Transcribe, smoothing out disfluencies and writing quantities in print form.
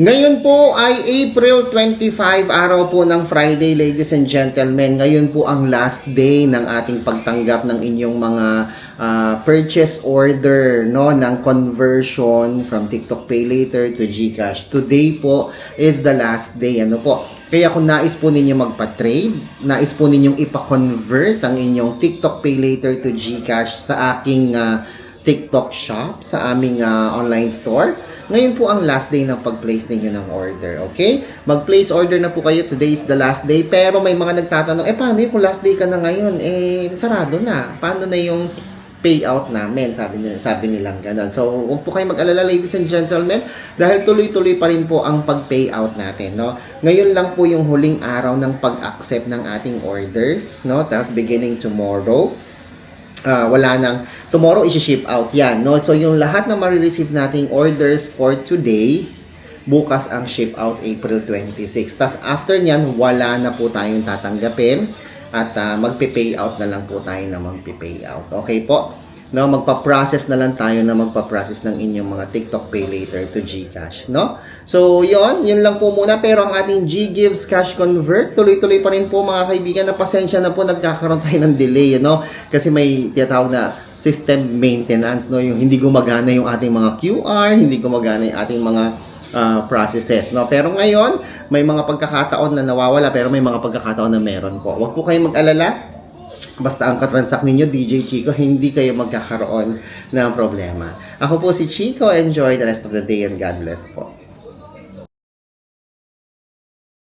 Ngayon po ay April 25, araw po ng Friday, ladies and gentlemen. Ngayon po ang last day ng ating pagtanggap ng inyong mga purchase order, no, ng conversion from TikTok Pay Later to GCash. Today po is the last day. Ano po? Kaya kung nais po ninyo magpa-trade, nais po ninyong ipa-convert ang inyong TikTok Pay Later to GCash sa aking TikTok shop, sa aming online store, ngayon po ang last day ng pag-place ninyo ng order, okay? Mag-place order na po kayo. Today is the last day. Pero may mga nagtatanong, paano yun kung last day ka na ngayon? Sarado na. Paano na yung payout namin? Sabi nilang ganun. So, huwag po kayo mag-alala, ladies and gentlemen, dahil tuloy-tuloy pa rin po ang pag-payout natin, no? Ngayon lang po yung huling araw ng pag-accept ng ating orders, no? Tapos beginning tomorrow, wala nang, tomorrow isi-ship out yan, no? So yung lahat na marireceive nating orders for today, bukas ang ship out April 26. Tas after nyan, wala na po tayong tatanggapin at magpe-pay out na lang po tayo na magpe-pay out. Okay po? No, magpa-process na lang tayo na magpa-process ng inyong mga TikTok Pay Later to GCash, no? So, yun lang po muna. Pero ang ating GGives Cash Convert, tuloy-tuloy pa rin po mga kaibigan. Na pasensya na po, nagkakaroon tayo ng delay, no? Kasi may tinatawag na system maintenance, no? Yung hindi gumagana yung ating mga QR, hindi gumagana yung ating mga processes, no? Pero ngayon, may mga pagkakataon na nawawala, pero may mga pagkakataon na meron po. Huwag po kayong mag-alala. Basta ang katransact ninyo, DJ Chico, hindi kayo magkakaroon ng problema. Ako po si Chico. Enjoy the rest of the day and God bless po.